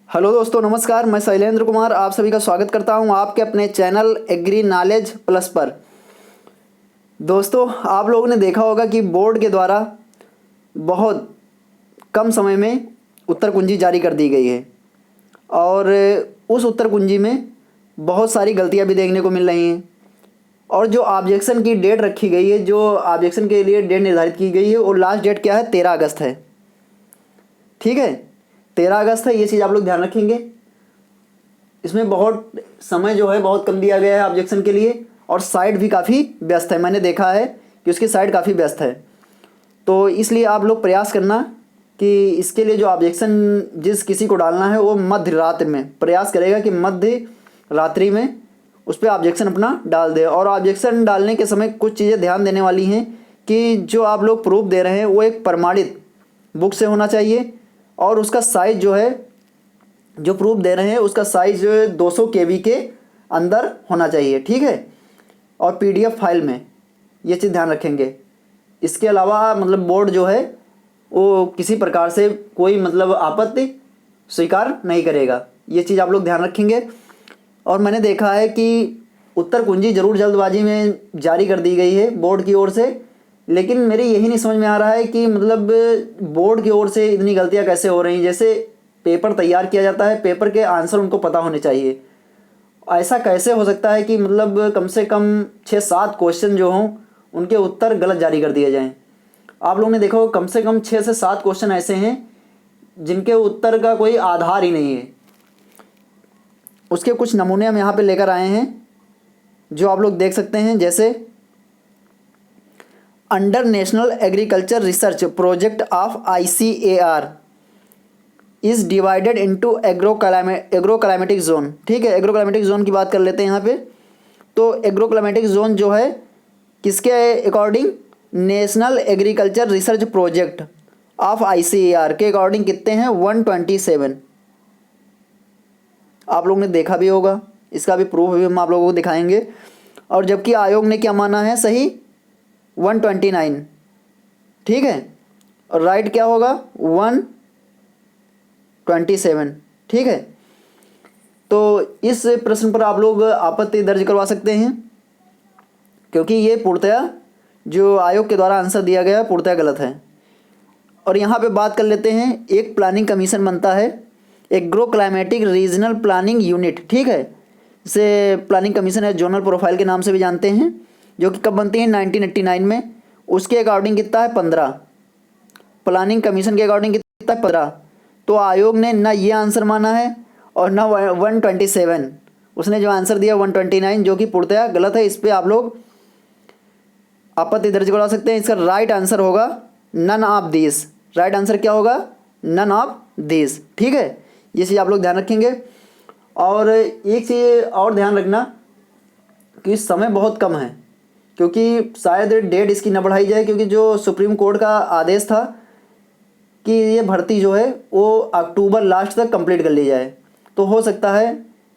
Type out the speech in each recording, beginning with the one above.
Hello दोस्तों, नमस्कार। मैं शैलेंद्र कुमार आप सभी का स्वागत करता हूं आपके अपने चैनल एग्री नॉलेज प्लस पर। दोस्तों, आप लोगों ने देखा होगा कि बोर्ड के द्वारा बहुत कम समय में उत्तर कुंजी जारी कर दी गई है और उस उत्तर कुंजी में बहुत सारी गलतियां भी देखने को मिल रही हैं। और जो ऑब्जेक्शन की डेट रखी गई है, जो ऑब्जेक्शन के लिए डेट निर्धारित की गई है, वो लास्ट डेट क्या है? 13 अगस्त है। ठीक है, 13 अगस्त है। ये चीज़ आप लोग ध्यान रखेंगे। इसमें बहुत समय जो है बहुत कम दिया गया है ऑब्जेक्शन के लिए, और साइट भी काफ़ी व्यस्त है। मैंने देखा है कि उसकी साइट काफ़ी व्यस्त है। तो इसलिए आप लोग प्रयास करना कि इसके लिए जो ऑब्जेक्शन जिस किसी को डालना है वो मध्य रात्रि में प्रयास करेगा कि मध्य रात्रि में उस पर ऑब्जेक्शन अपना डाल दे। और ऑब्जेक्शन डालने के समय कुछ चीज़ें ध्यान देने वाली हैं कि जो आप लोग प्रूफ दे रहे हैं वो एक प्रमाणित बुक से होना चाहिए, और उसका साइज़ जो है, जो प्रूफ दे रहे हैं उसका साइज 200 KB के अंदर होना चाहिए। ठीक है, और PDF फाइल में, ये चीज़ ध्यान रखेंगे। इसके अलावा मतलब बोर्ड जो है वो किसी प्रकार से कोई मतलब आपत्ति स्वीकार नहीं करेगा। ये चीज़ आप लोग ध्यान रखेंगे। और मैंने देखा है कि उत्तर कुंजी ज़रूर जल्दबाजी में जारी कर दी गई है बोर्ड की ओर से, लेकिन मेरे यही नहीं समझ में आ रहा है कि मतलब बोर्ड की ओर से इतनी गलतियां कैसे हो रही हैं। जैसे पेपर तैयार किया जाता है, पेपर के आंसर उनको पता होने चाहिए। ऐसा कैसे हो सकता है कि मतलब कम से कम 6-7 क्वेश्चन जो हों उनके उत्तर गलत जारी कर दिए जाएं? आप लोगों ने देखा हो कम से कम 6 से 7 क्वेश्चन ऐसे हैं जिनके उत्तर का कोई आधार ही नहीं है। उसके कुछ नमूने हम यहाँ पे लेकर आए हैं जो आप लोग देख सकते हैं। जैसे under national agriculture research project of ICAR is divided into agroclimatic zone. ठीक है, एग्रोक्लाइमेटिक जोन की बात कर लेते हैं यहाँ पे। तो एग्रोक्लाइमेटिक जोन जो है किसके according? National agriculture research project of ICAR के अकॉर्डिंग कितने हैं? 127। आप लोगों ने देखा भी होगा, इसका भी प्रूफ भी हम आप लोगों को दिखाएंगे। और जबकि आयोग ने क्या माना है सही? 129। ठीक है, और राइट क्या होगा? 127। ठीक है, तो इस प्रश्न पर आप लोग आपत्ति दर्ज करवा सकते हैं, क्योंकि ये पूर्णतया जो आयोग के द्वारा आंसर दिया गया पूर्णतया गलत है। और यहाँ पे बात कर लेते हैं, एक प्लानिंग कमीशन बनता है, agro climatic regional planning unit. ठीक है, इसे प्लानिंग कमीशन है, जोनल प्रोफाइल के नाम से भी जानते हैं, जो कि कब बनती है? 1989 में। उसके अकॉर्डिंग कितना है? 15। प्लानिंग कमीशन के अकॉर्डिंग कितना है? 15। तो आयोग ने ना ये आंसर माना है और ना 127। उसने जो आंसर दिया 129, जो कि पूर्णतया गलत है। इस पर आप लोग आपत्ति दर्ज करवा सकते हैं। इसका राइट आंसर होगा none of this. Right answer क्या होगा? None of this. ठीक है, ये चीज़ आप लोग ध्यान रखेंगे। और एक चीज़ और ध्यान रखना कि समय बहुत कम है, क्योंकि शायद डेट इसकी न बढ़ाई जाए, क्योंकि जो सुप्रीम कोर्ट का आदेश था कि ये भर्ती जो है वो अक्टूबर लास्ट तक कंप्लीट कर ली जाए। तो हो सकता है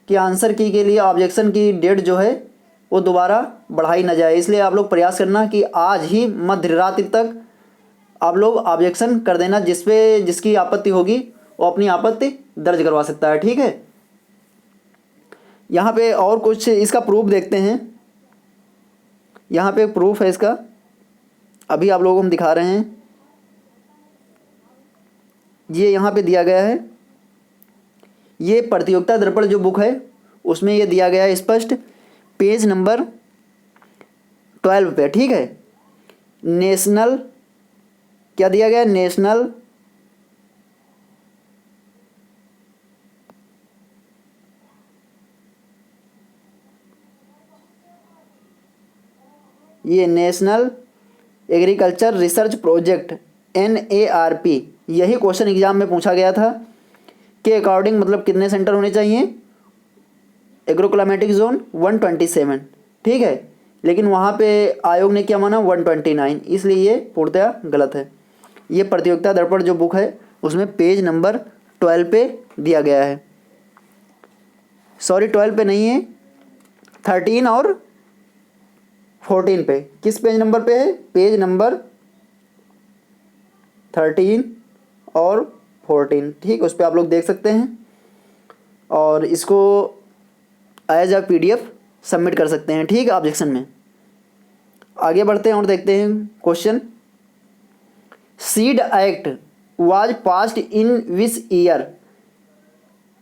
कि आंसर की के लिए ऑब्जेक्शन की डेट जो है वो दोबारा बढ़ाई ना जाए। इसलिए आप लोग प्रयास करना कि आज ही मध्य रात्रि तक आप लोग ऑब्जेक्शन कर देना। जिसकी आपत्ति होगी वो अपनी आपत्ति दर्ज करवा सकता है। ठीक है, यहाँ पे और कुछ इसका प्रूफ देखते हैं। यहाँ पे प्रूफ है इसका, अभी आप लोगों को हम दिखा रहे हैं। ये यहाँ पे दिया गया है, ये प्रतियोगिता दर्पण जो बुक है उसमें ये दिया गया है स्पष्ट, पेज नंबर 12 पे। ठीक है, नेशनल क्या दिया गया? नेशनल ये national agriculture research project NARP, यही क्वेश्चन एग्जाम में पूछा गया था के अकॉर्डिंग मतलब कितने सेंटर होने चाहिए? Agroclimatic zone 127। ठीक है, लेकिन वहाँ पे आयोग ने क्या माना? 129। इसलिए ये पूर्णतया गलत है। ये प्रतियोगिता दर्पण जो बुक है उसमें पेज नंबर 12 पे दिया गया है। सॉरी, 12 पे नहीं है, 13 और 14 पे। किस पेज नंबर पे है? पेज नंबर 13 और 14। ठीक, उस पर आप लोग देख सकते हैं। और इसको एज अ PDF सबमिट कर सकते हैं, ठीक है, ऑब्जेक्शन में। आगे बढ़ते हैं और देखते हैं question. Seed act was passed in which year?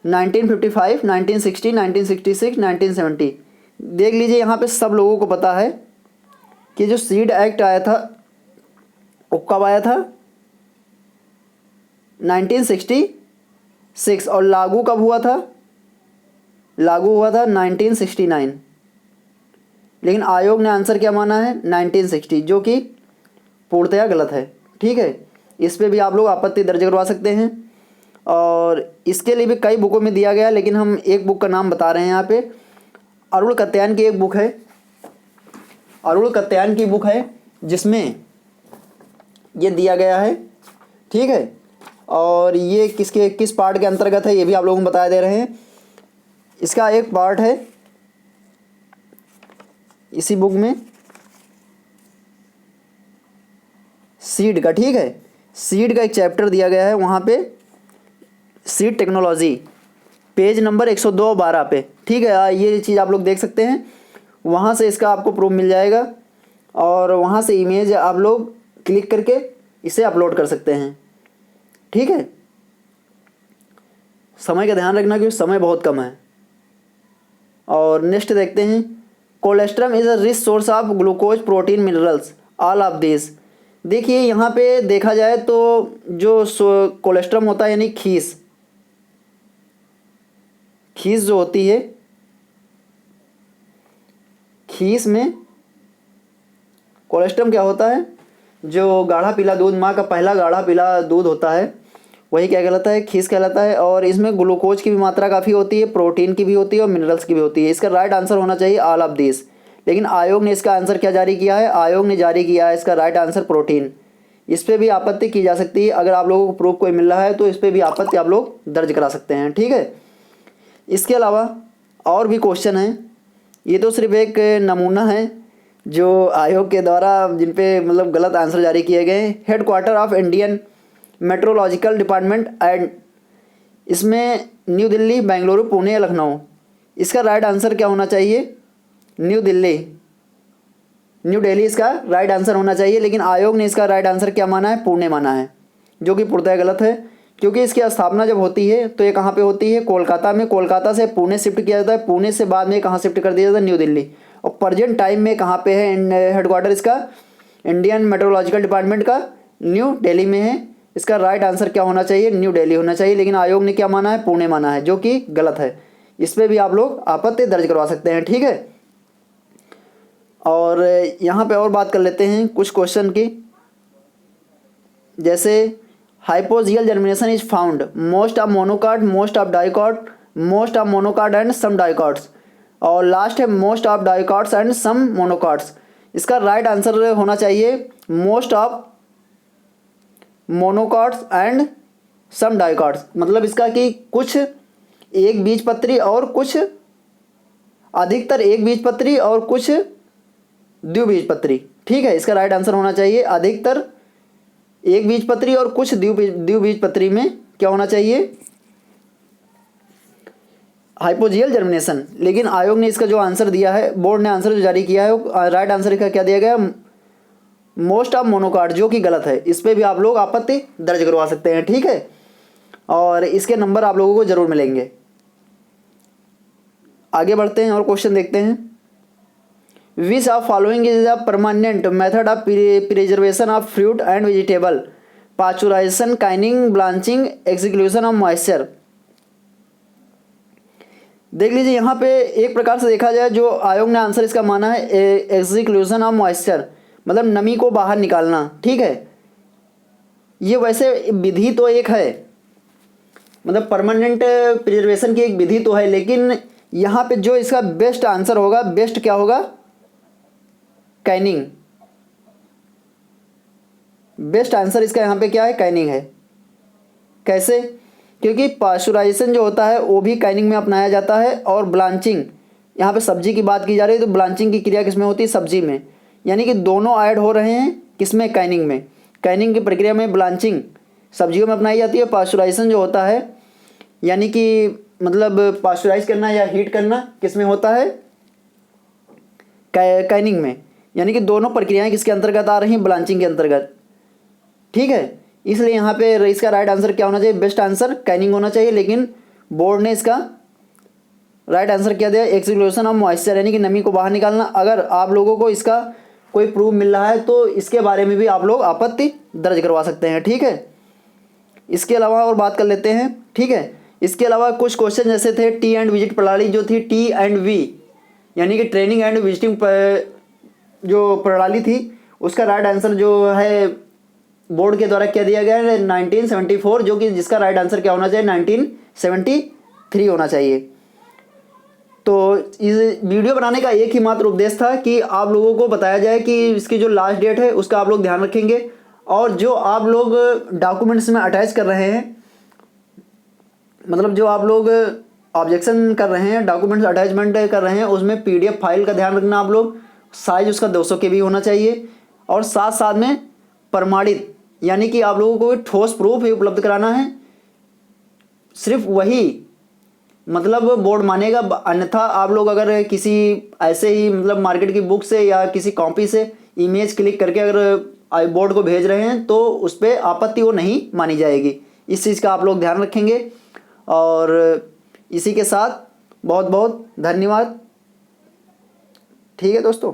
1955, 1960, 1966, 1970। देख लीजिए यहाँ पे सब लोगों को पता है कि जो सीड एक्ट आया था वो कब आया था? 1966। और लागू कब हुआ था? लागू हुआ था 1969। लेकिन आयोग ने आंसर क्या माना है? 1960, जो कि पूर्णतया गलत है, ठीक है। इस पे भी आप लोग आपत्ति दर्ज करवा सकते हैं और इसके लिए भी कई बुकों में दिया गया, लेकिन हम एक बुक का नाम बता रहे हैं यहाँ पे। अरुण कत्यायन की एक बुक है, अरुण कत्यायन की बुक है जिसमें ये दिया गया है, ठीक है। और ये किस पार्ट के अंतर्गत है ये भी आप लोगों को बता दे रहे हैं। इसका एक पार्ट है इसी बुक में सीड का, ठीक है। सीड का एक चैप्टर दिया गया है वहाँ पे, सीड टेक्नोलॉजी, पेज नंबर 102-12 पे, ठीक है। ये चीज़ आप लोग देख सकते हैं, वहाँ से इसका आपको प्रूफ मिल जाएगा और वहाँ से इमेज आप लोग क्लिक करके इसे अपलोड कर सकते हैं, ठीक है। समय का ध्यान रखना क्योंकि समय बहुत कम है। और नेक्स्ट देखते हैं, colostrum is a rich source of glucose, protein, minerals, all of this. देखिए यहाँ पे देखा जाए तो जो कोलेस्ट्रम होता है यानी खीस जो होती है, खीस में कोलेस्ट्रम क्या होता है? जो गाढ़ा पीला दूध, माँ का पहला गाढ़ा पीला दूध होता है, वही क्या कहलाता है? खीस कहलाता है। और इसमें ग्लूकोज की भी मात्रा काफ़ी होती है, प्रोटीन की भी होती है और मिनरल्स की भी होती है। इसका राइट आंसर होना चाहिए ऑल ऑफ दिस। लेकिन आयोग ने इसका आंसर क्या जारी किया है? आयोग ने जारी किया है इसका राइट आंसर प्रोटीन। इस पर भी आपत्ति की जा सकती है, अगर आप लोगों को प्रूफ कोई मिल रहा है तो इस पर भी आपत्ति आप लोग दर्ज करा सकते हैं, ठीक है। इसके अलावा और भी क्वेश्चन हैं, ये तो सिर्फ एक नमूना है जो आयोग के द्वारा जिन पे मतलब गलत आंसर जारी किए गए। Headquarter of Indian meteorological department and, इसमें न्यू दिल्ली, बेंगलुरु, पुणे या लखनऊ। इसका राइट आंसर क्या होना चाहिए? न्यू दिल्ली इसका राइट आंसर होना चाहिए। लेकिन आयोग ने इसका राइट आंसर क्या माना है? पुणे माना है, जो कि पूर्णतः गलत है। क्योंकि इसकी स्थापना जब होती है तो ये कहाँ पे होती है? कोलकाता में। कोलकाता से पुणे शिफ्ट किया जाता है, पुणे से बाद में कहाँ शिफ्ट कर दिया जाता है? न्यू दिल्ली। और प्रेजेंट टाइम में कहाँ पे है हेडक्वार्टर इसका? इंडियन मेट्रोलॉजिकल डिपार्टमेंट का न्यू दिल्ली में है। इसका राइट आंसर क्या होना चाहिए? न्यू दिल्ली होना चाहिए। लेकिन आयोग ने क्या माना है? पुणे माना है, जो कि गलत है। इस पर भी आप लोग आपत्ति दर्ज करवा सकते हैं, ठीक है। और यहाँ पे और बात कर लेते हैं कुछ क्वेश्चन की, जैसे hypogeal germination is found most of monocot, most of dicot, most of monocot and some dicots, और लास्ट है most of dicots and some monocots. इसका राइट आंसर होना चाहिए most of monocots and some dicots. मतलब इसका कि कुछ एक बीजपत्री और कुछ, अधिकतर एक बीजपत्री और कुछ द्विबीजपत्री, ठीक है। इसका राइट आंसर होना चाहिए अधिकतर एक बीजपत्री और कुछ द्विबीजपत्री में क्या होना चाहिए? Hypogeal germination. लेकिन आयोग ने इसका जो आंसर दिया है, बोर्ड ने आंसर जो जारी किया है, वो राइट आंसर का क्या दिया गया? मोस्ट ऑफ मोनोकॉट, जो कि गलत है। इस पर भी आप लोग आपत्ति दर्ज करवा सकते हैं, ठीक है। और इसके नंबर आप लोगों को जरूर मिलेंगे। आगे बढ़ते हैं और क्वेश्चन देखते हैं। Which of following is the permanent method of preservation of fruit and vegetable? Pasteurization, canning, blanching, exclusion of moisture. देख लीजिए यहाँ पे एक प्रकार से देखा जाए, जो आयोग ने आंसर इसका माना है एक्सक्लूजन ऑफ मॉइस्चर, मतलब नमी को बाहर निकालना, ठीक है। ये वैसे विधि तो एक है, मतलब परमानेंट प्रिजर्वेशन की एक विधि तो है, लेकिन यहाँ पे जो इसका बेस्ट आंसर होगा, बेस्ट क्या होगा? कैनिंग। बेस्ट आंसर इसका यहाँ पे क्या है? कैनिंग है। कैसे? क्योंकि पास्चुराइजेशन जो होता है वो भी कैनिंग में अपनाया जाता है, और ब्लांचिंग, यहाँ पे सब्जी की बात की जा रही है तो ब्लांचिंग की क्रिया किसमें होती है? सब्जी में। यानी कि दोनों ऐड हो रहे हैं किसमें? कैनिंग में। कैनिंग की प्रक्रिया में ब्लांचिंग सब्जियों में अपनाई जाती है, पास्चुराइजेशन जो होता है यानी कि मतलब पास्चराइज करना या हीट करना किस में होता है, कैनिंग में, यानी कि दोनों प्रक्रियाएं किसके अंतर्गत आ रही हैं, ब्लांचिंग के अंतर्गत। ठीक है, इसलिए यहाँ पे इसका राइट आंसर क्या होना चाहिए, बेस्ट आंसर कैनिंग होना चाहिए, लेकिन बोर्ड ने इसका राइट आंसर क्या दिया, एक्सक्लूशन ऑफ मॉइस्चर, यानी कि नमी को बाहर निकालना। अगर आप लोगों को इसका कोई प्रूफ मिल रहा है तो इसके बारे में भी आप लोग आपत्ति दर्ज करवा सकते हैं। ठीक है, इसके अलावा और बात कर लेते हैं। ठीक है, इसके अलावा कुछ क्वेश्चन जैसे थे, टी एंड विजिट प्रणाली जो थी, टी एंड वी यानी कि ट्रेनिंग एंड विजिटिंग जो प्रणाली थी, उसका राइट आंसर जो है बोर्ड के द्वारा क्या दिया गया है, 1974, जो कि जिसका राइट आंसर क्या होना चाहिए, 1973 होना चाहिए। तो इस वीडियो बनाने का एक ही मात्र उद्देश्य था कि आप लोगों को बताया जाए कि इसकी जो लास्ट डेट है उसका आप लोग ध्यान रखेंगे, और जो आप लोग डॉक्यूमेंट्स में अटैच कर रहे हैं, मतलब जो आप लोग ऑब्जेक्शन कर रहे हैं, डॉक्यूमेंट्स अटैचमेंट कर रहे हैं, उसमें पीडीएफ फाइल का ध्यान रखना आप लोग, साइज उसका 200 KB होना चाहिए, और साथ साथ में प्रमाणित यानी कि आप लोगों को ठोस प्रूफ ही उपलब्ध कराना है, सिर्फ वही मतलब बोर्ड मानेगा। अन्यथा आप लोग अगर किसी ऐसे ही मतलब मार्केट की बुक से या किसी कॉपी से इमेज क्लिक करके अगर बोर्ड को भेज रहे हैं तो उस पर आपत्ति वो नहीं मानी जाएगी। इस चीज़ का आप लोग ध्यान रखेंगे। और इसी के साथ बहुत बहुत धन्यवाद। ठीक है दोस्तों।